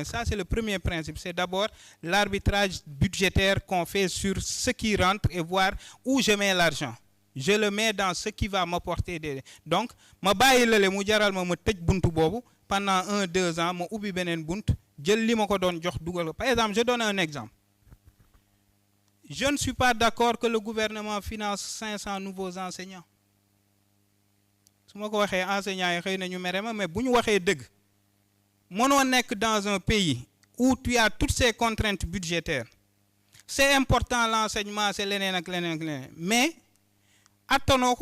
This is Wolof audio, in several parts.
Ça, c'est le premier principe. C'est d'abord l'arbitrage budgétaire qu'on fait sur ce qui rentre et voir où je mets l'argent. Je le mets dans ce qui va m'apporter des... Donc, je pendant 1-2 ans, je ubbi benen bunt, par exemple, je donne un exemple. Je ne suis pas d'accord que le gouvernement finance 500 nouveaux enseignants. Si je dis enseignants, mais si je dis dans un pays où tu as toutes ces contraintes budgétaires, c'est important l'enseignement, c'est l'enseignement. Mais, attendons,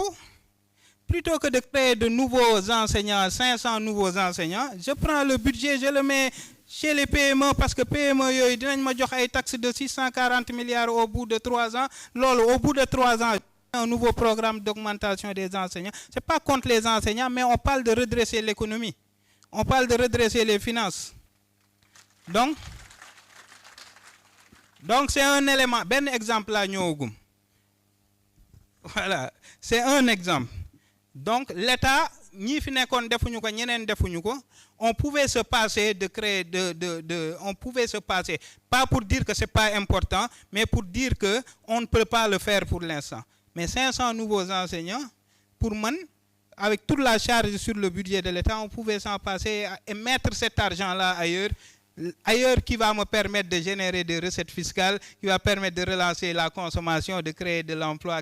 plutôt que de créer de nouveaux enseignants, 500 nouveaux enseignants, je prends le budget, je le mets chez les PME parce que PME, ils ont une taxe de 640 milliards au bout de 3 ans. Au bout de 3 ans, un nouveau programme d'augmentation des enseignants. Ce n'est pas contre les enseignants, mais on parle de redresser l'économie. On parle de redresser les finances. Donc c'est un élément. Ben exemple là, voilà, c'est un exemple. Donc l'État, on pouvait se passer de créer on pouvait se passer, pas pour dire que ce n'est pas important, mais pour dire qu'on ne peut pas le faire pour l'instant. Mais 500 nouveaux enseignants, pour moi, avec toute la charge sur le budget de l'État, on pouvait s'en passer et mettre cet argent-là ailleurs qui va me permettre de générer des recettes fiscales, qui va permettre de relancer la consommation, de créer de l'emploi.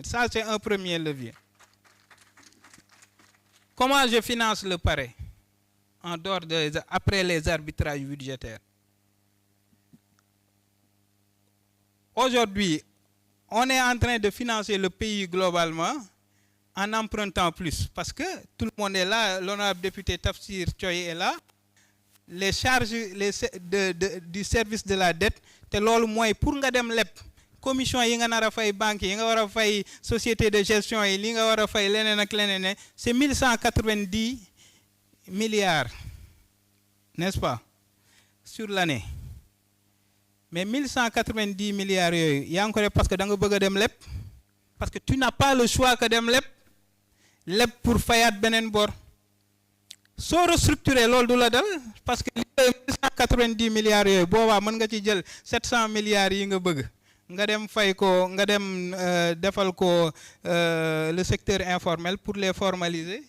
Ça, c'est un premier levier. Comment je finance le pareil en dehors après les arbitrages budgétaires? Aujourd'hui, on est en train de financer le pays globalement en empruntant plus. Parce que tout le monde est là, l'honorable député Tafsir Choy est là. Les charges du service de la dette, c'est le pour nga dem lep commission yi nga nara fay banque yi nga wara fay société de gestion yi li nga wara fay lenen ak lenen, c'est 1190 milliards, n'est-ce pas, sur l'année. Mais 1190 milliards yoy yang ko def parce que da nga bëgg dem lep, parce que tu n'as pas le choix que dem lep pour fayat benen bor. So restructurer lol du la dal parce que 1190 milliards yoy boba mën nga ci jël 700 milliards yi nga bëgg nga dem fay ko nga dem defal ko le secteur informel pour les formaliser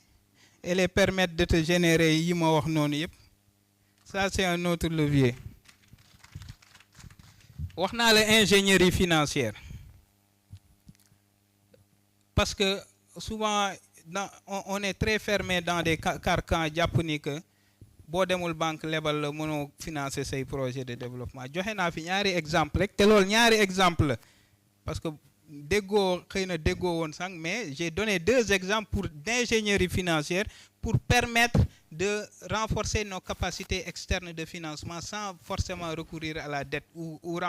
et les permettre de te générer yi ma wax nonu yépp. Ça c'est un autre levier. Wax na la ingénierie financière parce que souvent on est très fermé dans des carcans japonais que bo demul banque lebal la mëno financer ces projets de développement. Joxé na fi ñaari exemple rek té lool ñaari exemple parce que déggoo xeyna déggoo won sank, mais j'ai donné 2 exemples pour d'ingénierie financière pour permettre de renforcer nos capacités externes de financement sans forcément recourir à la dette ou